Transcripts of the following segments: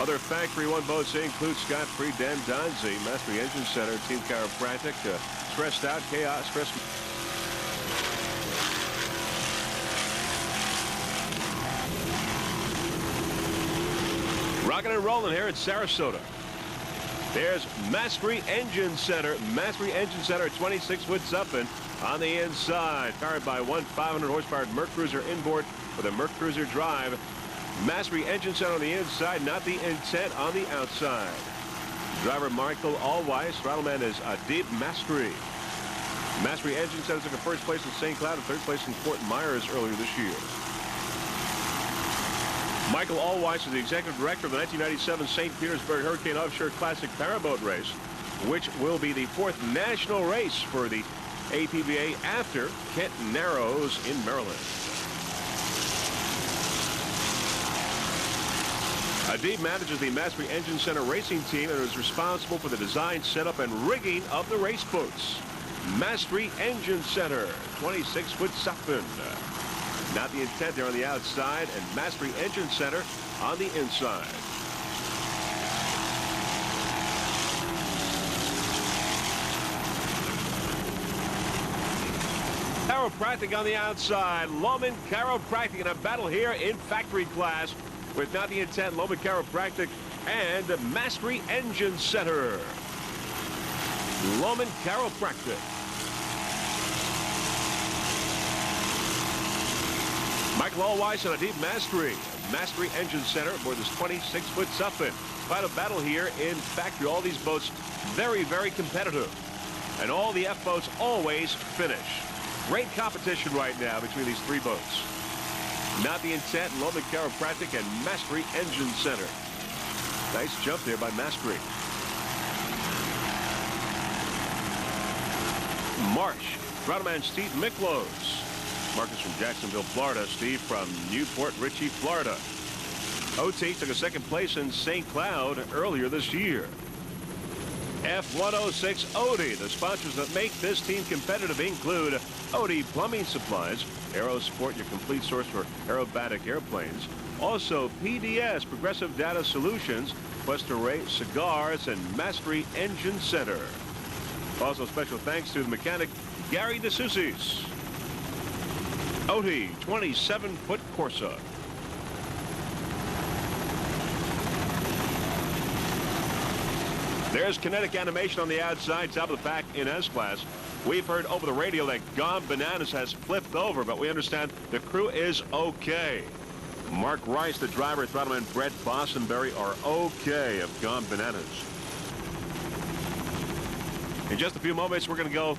Other Factory One boats include Scott Free, Dan Donzi, Mastery Engine Center, Team Chiropractic, Stressed Out, Chaos, Stress. Rocking and rolling here at Sarasota. There's Mastery Engine Center. Mastery Engine Center, 26-foot Zuffin on the inside. Powered by one 500-horsepower Merc Cruiser inboard with a Merc Cruiser drive. Mastery Engine Center on the inside, not the intent on the outside. Driver Michael Allweiss. Throttleman is Deep Mastery. Mastery Engine Center took a first place in St. Cloud and third place in Fort Myers earlier this year. Michael Allweiss is the executive director of the 1997 St. Petersburg Hurricane Offshore Classic Powerboat race, which will be the 4th national race for the APBA after Kent Narrows in Maryland. Adib manages the Mastery Engine Center racing team and is responsible for the design, setup, and rigging of the race boats. Mastery Engine Center, 26-foot Zuffin. Not the intent there on the outside, and Mastery Engine Center on the inside. Chiropractic on the outside. Loman Chiropractic in a battle here in factory class with Not the Intent, Loman Chiropractic, and Mastery Engine Center. Loman Chiropractic. Michael Allweiss and Adib Mastery. Mastery Engine Center aboard this 26-foot Zuffin. Quite a battle here in factory. All these boats very, very competitive. And all the F boats always finish. Great competition right now between these three boats. Not the Intent, Loman Chiropractic, and Mastery Engine Center. Nice jump there by Mastery. Marsh, Throttleman Steve Miklos. Marcus from Jacksonville, Florida. Steve from Newport Richey, Florida. OT took a second place in St. Cloud earlier this year. F-106 Odie. The sponsors that make this team competitive include Odie Plumbing Supplies, Aero Sport, your complete source for aerobatic airplanes. Also PDS, Progressive Data Solutions, Western Ray Cigars, and Mastery Engine Center. Also special thanks to the mechanic Gary DeSoucies. Odie 27-foot Corsa. There's kinetic animation on the outside, top of the pack in S-Class. We've heard over the radio that Gone Bananas has flipped over, but we understand the crew is okay. Mark Rice, the driver, Throttleman Brett Bostonberry are okay of Gone Bananas. In just a few moments, we're going to go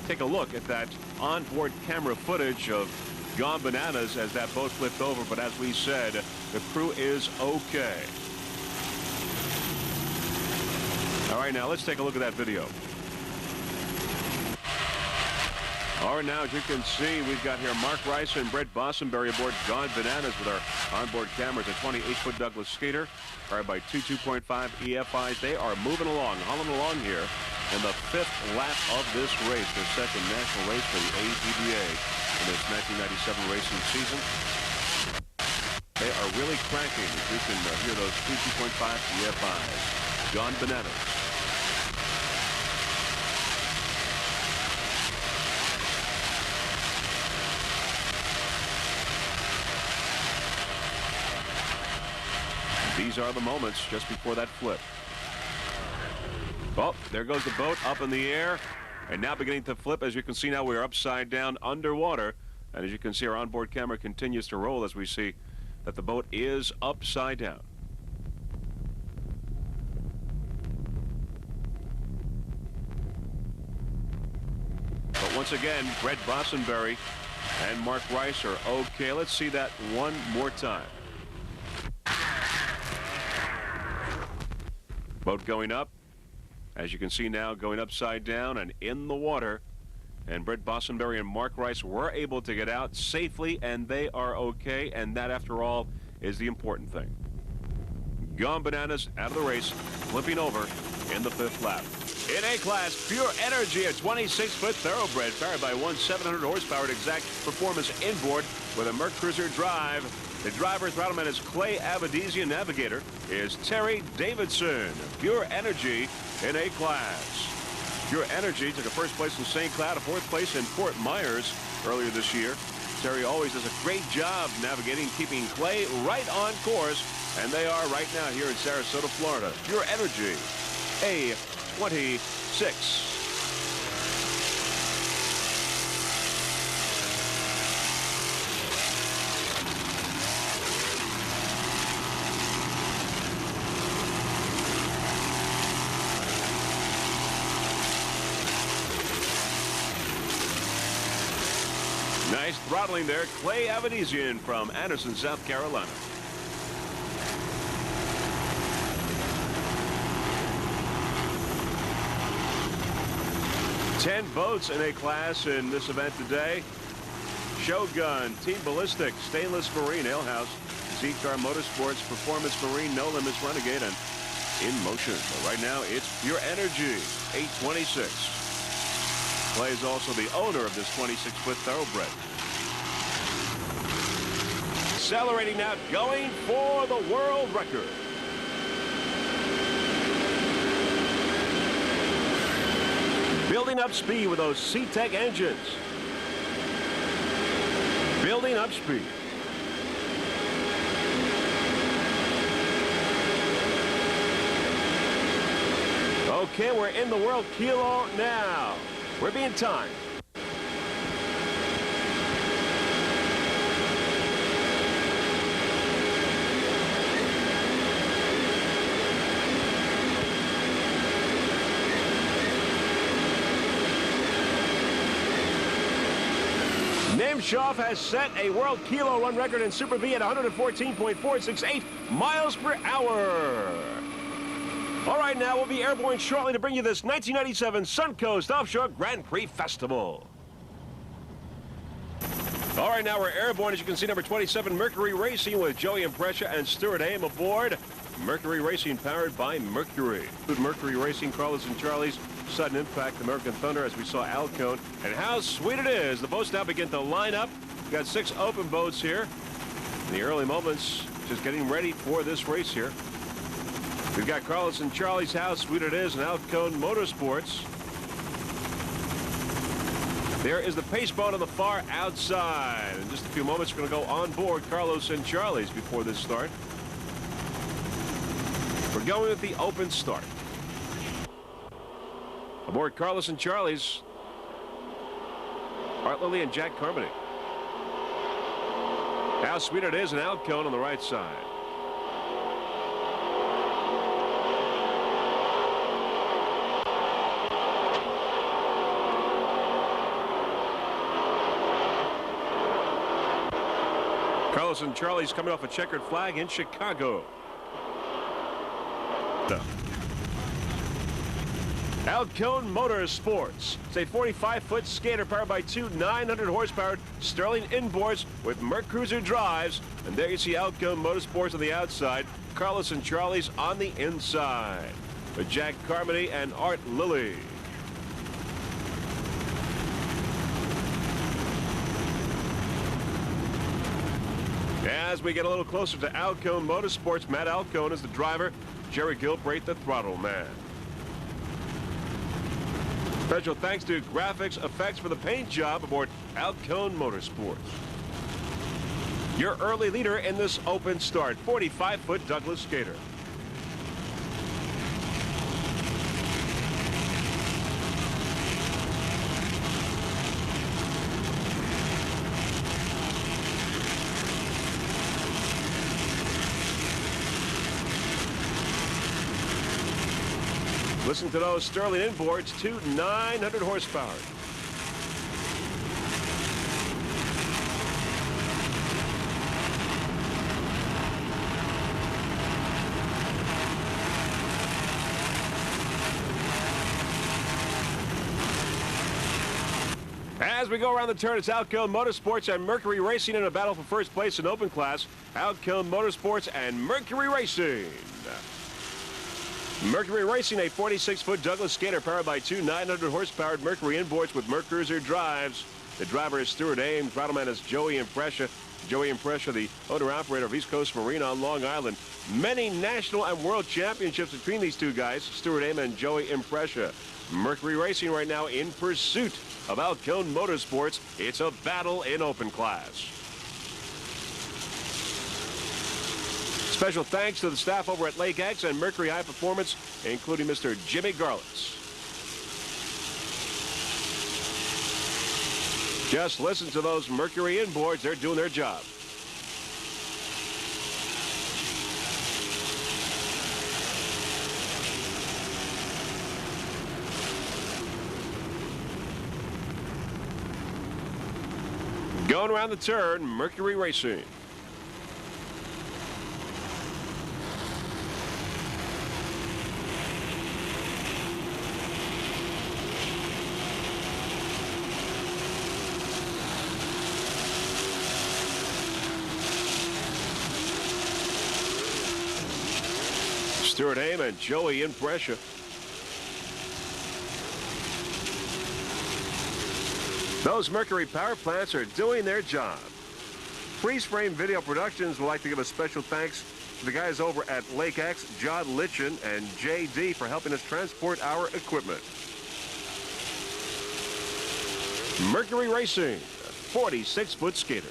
take a look at that onboard camera footage of Gone Bananas as that boat flipped over, but as we said, the crew is okay. All right, now let's take a look at that video. All right, now as you can see, we've got here Mark Rice and Brett Bostonberry aboard Gone Bananas with our onboard cameras. A 28-foot Douglas skater, powered by two 2.5 EFIs. They are moving along, hauling along here in the 5th lap of this race, their second national race for the APBA in this 1997 racing season. They are really cranking, as you can hear those two 2.5 EFIs. Gone Bananas. These are the moments just before that flip. Oh, there goes the boat up in the air and now beginning to flip. As you can see now, we are upside down underwater. And as you can see, our onboard camera continues to roll as we see that the boat is upside down. But once again, Brett Bostonberry and Mark Rice are okay. Let's see that one more time. Boat going up. As you can see now, going upside down and in the water. And Brett Bostonberry and Mark Rice were able to get out safely, and they are okay. And that, after all, is the important thing. Gone Bananas out of the race, flipping over in the 5th lap. In A-Class, Pure Energy, a 26-foot thoroughbred powered by one 700 horsepower exact performance inboard with a Merc Cruiser drive. The driver, throttleman, is Clay Avedisian. Navigator is Terry Davidson. Pure Energy in A class. Pure Energy took a first place in St. Cloud, a fourth place in Fort Myers earlier this year. Terry always does a great job navigating, keeping Clay right on course, and they are right now here in Sarasota, Florida. Pure Energy, A26. Nice throttling there. Clay Avedisian from Anderson, South Carolina. Ten boats in A class in this event today. Shogun, Team Ballistic, Stainless Marine, Alehouse, Z-Car Motorsports, Performance Marine, No Limits, Renegade, and In Motion. But right now, it's Pure Energy, 826. Clay is also the owner of this 26-foot thoroughbred. Accelerating now, going for the world record. Building up speed with those C-Tech engines. Building up speed. Okay, we're in the world kilo now. We're being timed. Nemshov has set a world kilo run record in Super V at 114.468 miles per hour. All right, now we'll be airborne shortly to bring you this 1997 Suncoast Offshore Grand Prix Festival. All right, now we're airborne. As you can see, number 27, Mercury Racing with Joey Imprescia and Stuart Aim aboard. Mercury Racing powered by Mercury. Mercury Racing, Carlos and Charlie's Sudden Impact, American Thunder, as we saw Alcone. And how sweet it is. The boats now begin to line up. We've got 6 open boats here. In the early moments, just getting ready for this race here. We've got Carlos and Charlie's How Sweet It Is and Alcone Motorsports. There is the pace boat on the far outside. In just a few moments, we're going to go on board Carlos and Charlie's before this start. We're going with the open start. Aboard Carlos and Charlie's, Art Lilly and Jack Carmody. How Sweet It Is and Alcone on the right side. Carlos and Charlie's coming off a checkered flag in Chicago. Alcone Motorsports. It's a 45-foot skater powered by 2 900-horsepower Sterling inboards with Mercruiser drives. And there you see Alcone Motorsports on the outside, Carlos and Charlie's on the inside, with Jack Carmody and Art Lilly. As we get a little closer to Alcone Motorsports, Matt Alcone is the driver, Jerry Gilbreth the throttle man. Special thanks to Graphics Effects for the paint job aboard Alcone Motorsports. Your early leader in this open start, 45-foot Douglas skater. Listen to those Sterling inboards, 2 900 horsepower. As we go around the turn, it's Alcone Motorsports and Mercury Racing in a battle for first place in open class. Alcone Motorsports and Mercury Racing. Mercury Racing, a 46-foot Douglas skater powered by 2 900-horsepower Mercury inboards with Mercruiser drives. The driver is Stuart Aim. Throttleman is Joey Imprescia. Joey Imprescia, the owner-operator of East Coast Marine on Long Island. Many national and world championships between these two guys, Stuart Heyman and Joey Imprescia. Mercury Racing right now in pursuit of Alcone Motorsports. It's a battle in open class. Special thanks to the staff over at Lake X and Mercury High Performance, including Mr. Jimmy Garlitz. Just listen to those Mercury inboards. They're doing their job. Going around the turn, Mercury Racing. Stuart Heyman, Joey Imprescia. Those Mercury power plants are doing their job. Freeze Frame Video Productions would like to give a special thanks to the guys over at Lake X, John Litchin and JD, for helping us transport our equipment. Mercury Racing, a 46-foot skater.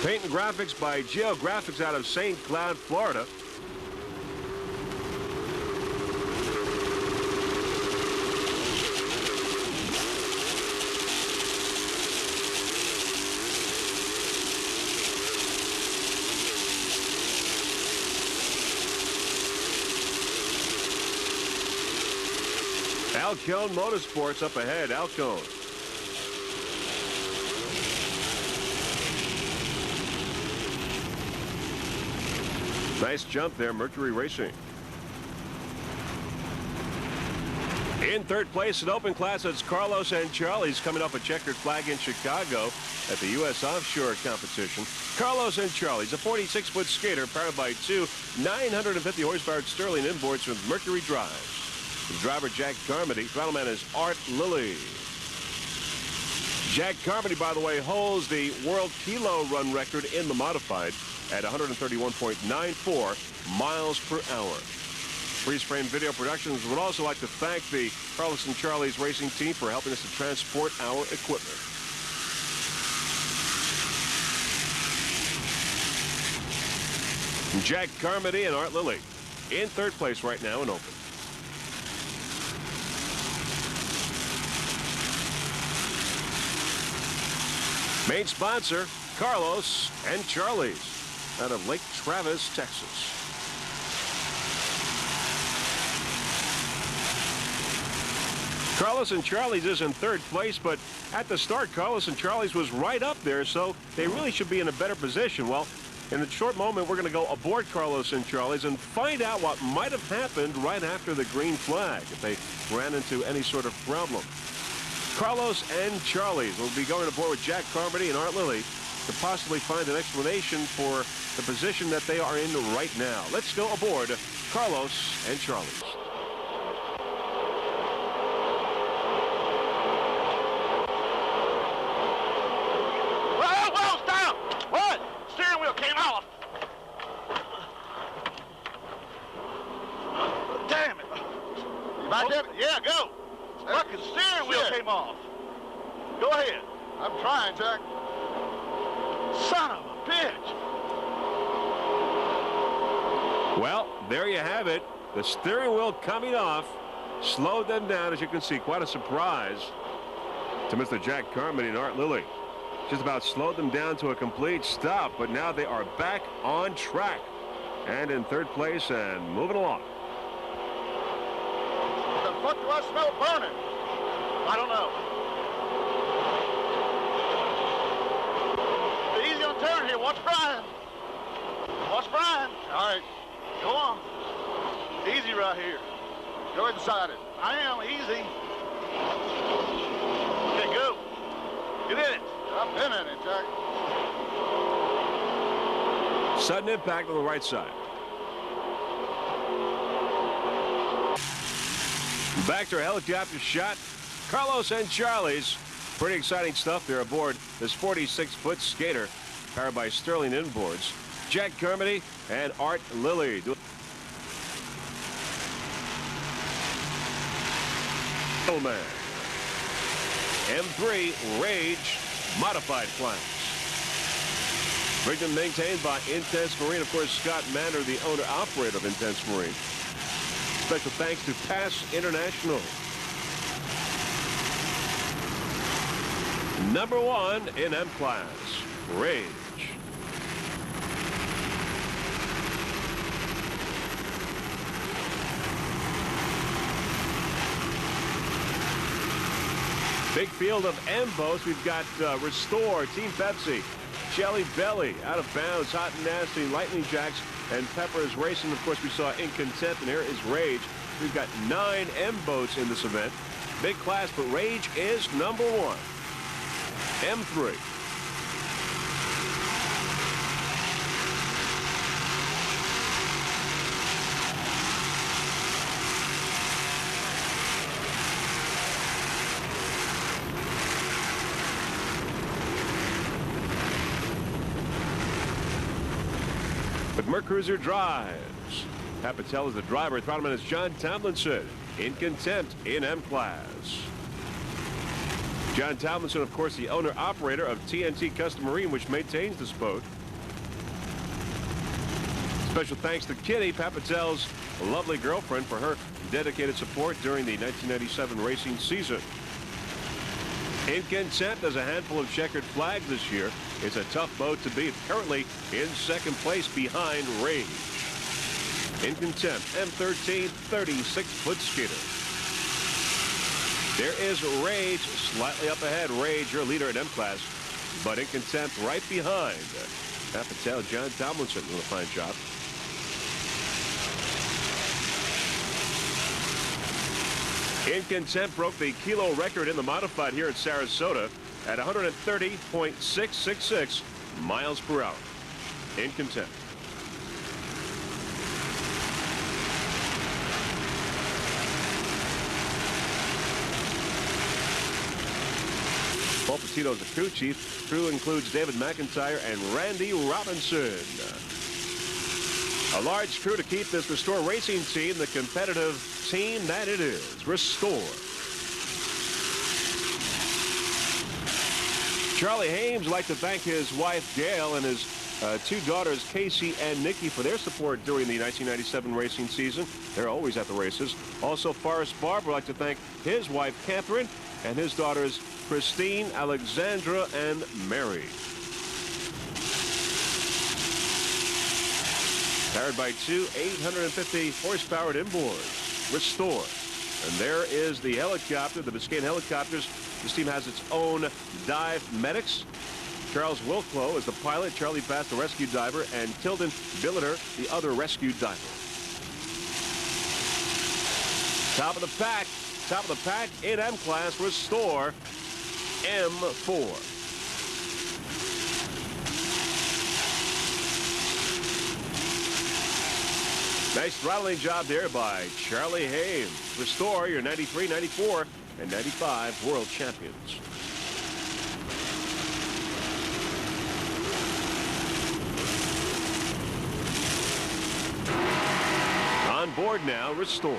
Paint and graphics by Geographics out of St. Cloud, Florida. Alcone Motorsports up ahead. Alcone. Nice jump there, Mercury Racing. In third place in open class, it's Carlos and Charlie's coming off a checkered flag in Chicago at the U.S. Offshore competition. Carlos and Charlie's a 46-foot skater powered by two 950 horsepower Sterling inboards with Mercury drives. The driver, Jack Carmody. Throttle is Art Lilly. Jack Carmody, by the way, holds the world kilo run record in the modified at 131.94 miles per hour. Freeze Frame Video Productions would also like to thank the Carlos and Charlie's racing team for helping us to transport our equipment. Jack Carmody and Art Lilly in third place right now in open. Main sponsor, Carlos and Charlie's out of Lake Travis, Texas. Carlos and Charlie's is in third place, but at the start, Carlos and Charlie's was right up there, so they really should be in a better position. Well, in a short moment, we're going to go aboard Carlos and Charlie's and find out what might have happened right after the green flag, if they ran into any sort of problem. Carlos and Charlie's will be going aboard with Jack Carmody and Art Lilly to possibly find an explanation for the position that they are in right now. Let's go aboard Carlos and Charlie's. Well, stop! What? Steering wheel came off. Damn it. Back in? Yeah, go. Fucking steering wheel came off. Go ahead. I'm trying, Jack. Son of a bitch. Well, there you have it. The steering wheel coming off slowed them down, as you can see. Quite a surprise to Mr. Jack Carmody and Art Lilly. Just about slowed them down to a complete stop, but now they are back on track and in third place and moving along. The fuck do I smell burning? I don't know. Easy on the turn here. Watch Brian. Watch Brian. All right, Go on. Easy right here. go inside it. I am. Easy. Okay, go. Get in it. I've been in it, Jack. Sudden impact on the right side. Back to our helicopter shot. Carlos and Charlie's. Pretty exciting stuff there aboard this 46-foot skater powered by Sterling Inboards. Jack Carmody and Art Lilly. Man. M3 Rage modified class. Rigged and maintained by Intense Marine. Of course, Scott Manor, the owner-operator of Intense Marine. Special thanks to Pass International. Number 1 in M class, Rage. Big field of M boats. We've got Restore, Team Pepsi, Shelly Belly, Out of Bounds, Hot and Nasty, Lightning Jacks, and Peppers Racing. Of course, we saw In Contempt, and here is Rage. We've got 9 M boats in this event. Big class, but Rage is number 1. M3. But Mercruiser drives. Pat Patel is the driver. Throttleman is John Tomlinson. In Contempt in M class. John Tomlinson, of course, the owner-operator of TNT Custom Marine, which maintains this boat. Special thanks to Kitty, Pat Patel's lovely girlfriend, for her dedicated support during the 1997 racing season. In Contempt has a handful of checkered flags this year. It's a tough boat to beat. Currently in second place behind Rage. In Contempt, M13 36-foot skater. There is Rage slightly up ahead. Rage, your leader in M class, but In Contempt right behind. Pat Patel, John Tomlinson doing a fine job. In Contempt broke the kilo record in the modified here at Sarasota at 130.666 miles per hour. In Contempt. Paul Petito's the crew chief. Crew includes David McIntyre and Randy Robinson. A large crew to keep this Restore racing team the competitive team that it is. Restore. Charlie Hames would like to thank his wife Gail and his 2 daughters Casey and Nikki for their support during the 1997 racing season. They're always at the races. Also, Forrest Barber would like to thank his wife Catherine and his daughters Christine, Alexandra, and Mary. Powered by 2 850 horsepower inboards. Restore. And there is the helicopter, the Biscayne helicopters. This team has its own dive medics. Charles Wilklow is the pilot, Charlie Bass the rescue diver, and Tilden Billiter the other rescue diver. Top of the pack in M class, Restore M4. Nice throttling job there by Charlie Hames. Restore, your 93, 94, and 95 world champions. On board now, Restore.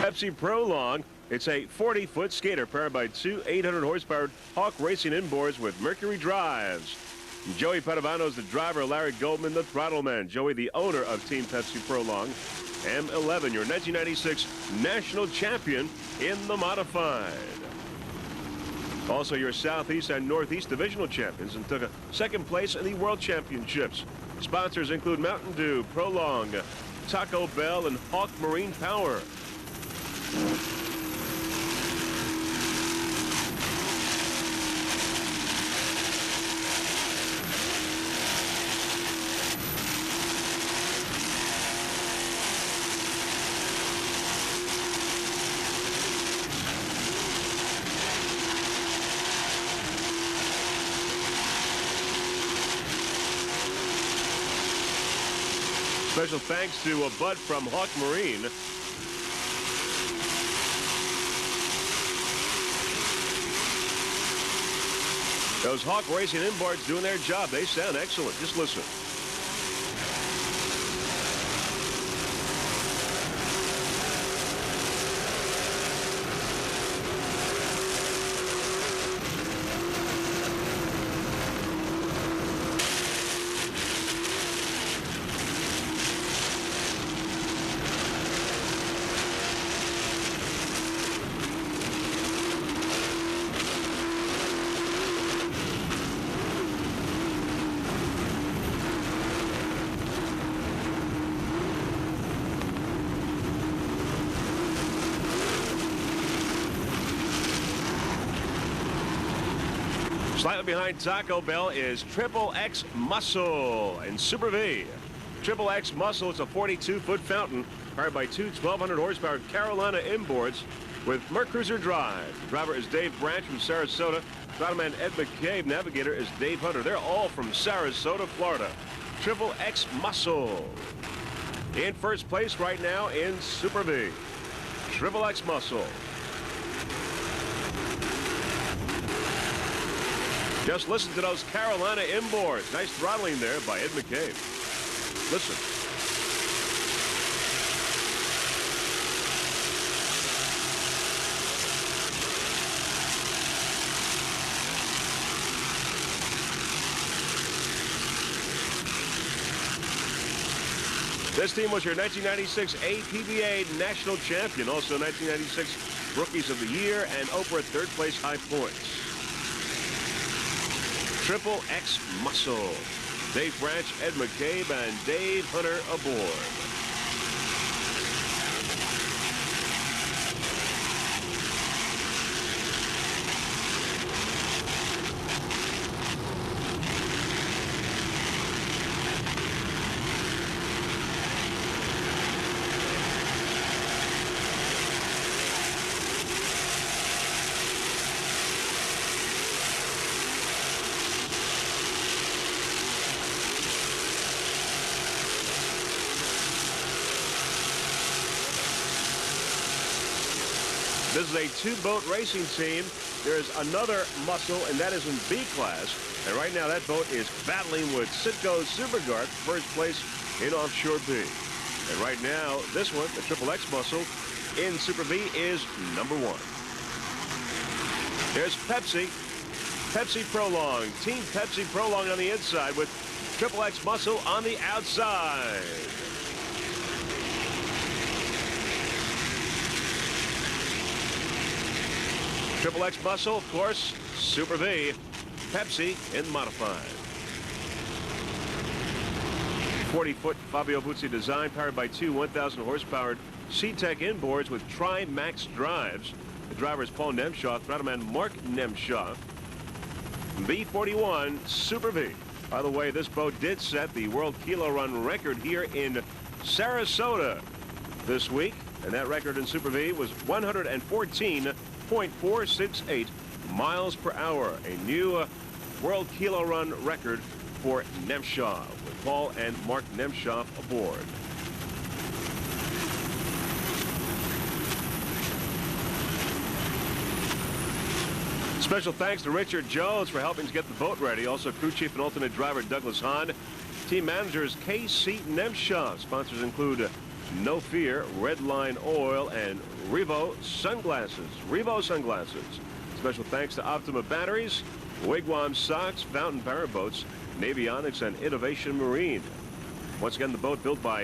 Pepsi Prolong. It's a 40-foot skater powered by 2 800 horsepower Hawk racing inboards with Mercury drives. Joey Padovano is the driver. Larry Goldman, the throttle man. Joey, the owner of Team Pepsi Prolong. M11, your 1996 national champion in the modified. Also your Southeast and Northeast divisional champions and took a second place in the World Championships. Sponsors include Mountain Dew, Prolong, Taco Bell, and Hawk Marine Power. Special thanks to Bud from Hawk Marine. Those Hawk Racing inboards doing their job. They sound excellent. Just listen. Slightly behind Taco Bell is Triple X Muscle and Super V. Triple X Muscle is a 42-foot fountain powered by two 1,200 horsepower Carolina inboards with Mercruiser drive. The driver is Dave Branch from Sarasota. Throttle-man Ed McCabe. Navigator is Dave Hunter. They're all from Sarasota, Florida. Triple X Muscle. In first place right now in Super V. Triple X Muscle. Just listen to those Carolina inboards. Nice throttling there by Ed McCabe. Listen. This team was your 1996 APBA national champion, also 1996 Rookies of the Year, and Oprah third place high points. Triple X Muscle. Dave Branch, Ed McCabe, and Dave Hunter aboard. This is a two-boat racing team. There's another muscle, and that is in B class. And right now, that boat is battling with Citgo Superguard, first place in Offshore B. And right now, this one, the Triple X muscle, in Super V is number one. There's Pepsi. Pepsi Prolong. Team Pepsi Prolong on the inside with Triple X muscle on the outside. Triple X Muscle, of course, Super V, Pepsi in modified. 40-foot Fabio Buzzi design, powered by two 1,000 horsepower C-Tech inboards with Tri-Max drives. The driver is Paul Nemshaw, throttle-man Mark Nemshaw. B41 Super V. By the way, this boat did set the world kilo run record here in Sarasota this week, and that record in Super V was 114.468 miles per hour, a new world kilo run record for Nemshaw, with Paul and Mark Nemshaw aboard. Special thanks to Richard Jones for helping us get the boat ready. Also, crew chief and alternate driver Douglas Hahn. Team managers K.C. Nemshaw. Sponsors include No Fear, Red Line Oil, and Revo Sunglasses. Revo Sunglasses. Special thanks to Optima Batteries, Wigwam Socks, Fountain Powerboats, Navionics and Innovation Marine. Once again, the boat built by